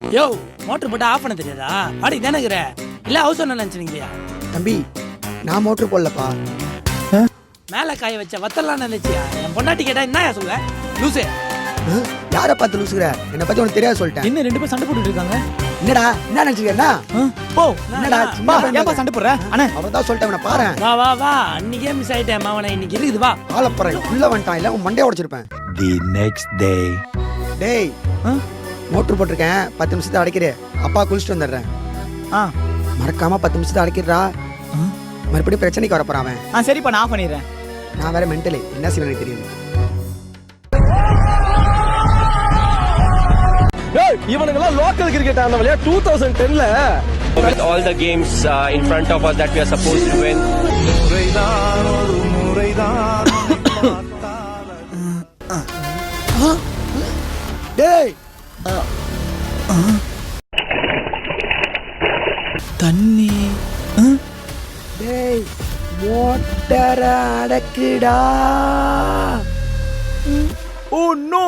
யோ motor போட்டு of பண்ண தெரியாதா? அடி தானேங்கிற இல்ல ஹவுஸ் ஓனர் நினைச்சிருக்கியா? தம்பி நான் மோட்டர் போடலப்பா. மேல காய வச்ச வத்தலாம் நினைச்சியா? என் பொண்டாட்டி கேட்டா என்னயா சொல்லுவ? லூசு. யாரை பார்த்து லூசுகிற? என்னை பத்தி உனக்கு தெரியாது சொல்லிட்டேன். என்ன ரெண்டு பேரும் சண்டை போட்டுட்டு இருக்காங்க? என்னடா என்ன நினைச்சிருக்கா? போ என்னடா ஏப்பா சண்டை போடுற? அண்ணே அவதான் சொல்லிட்டேன் அவனை பாரு. வா வா வா, அன்னைக்கே மிஸ் ஆயிட்டேன் மாவன, இன்னைக்கு இருக்குது வா. ஆளப்பறேன் உள்ள வந்துட்டான், இல்ல உன் மண்டையை உடைச்சிருப்பேன். The next day. டேய் மோட்டர் போட்டிருக்கேன், 10 நிமிஷத்தை அடைக்கிறே. அப்பா குளிச்சுட்டு வந்துடுறேன். மறக்காம 10 நிமிஷத்தை அடைக்கிறா. மறுபடியும் பிரச்சனைக்கு வரப்போறான் அவன். சரிப்பா நான் ஆஃப் பண்ணிடுறேன். நான் வேற மென்டலி என்ன செய்வேன் எனக்கு தெரியும். இவனுங்கெல்லாம் லோக்கல் கிரிக்கெட் ஆனவளையா 2010ல with all the games in front of us that we are supposed to win. டேய் தண்ணி டேய் மோட்டர அடக்குடா. Oh no.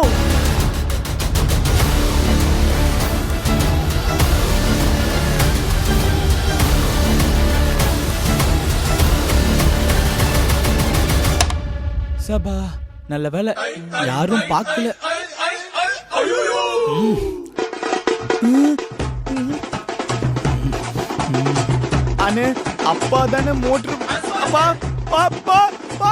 சபா நல்ல வேலை யாரும் பார்க்கல. அண்ணே அப்பா தானே மோட்டர். அப்பா அப்பா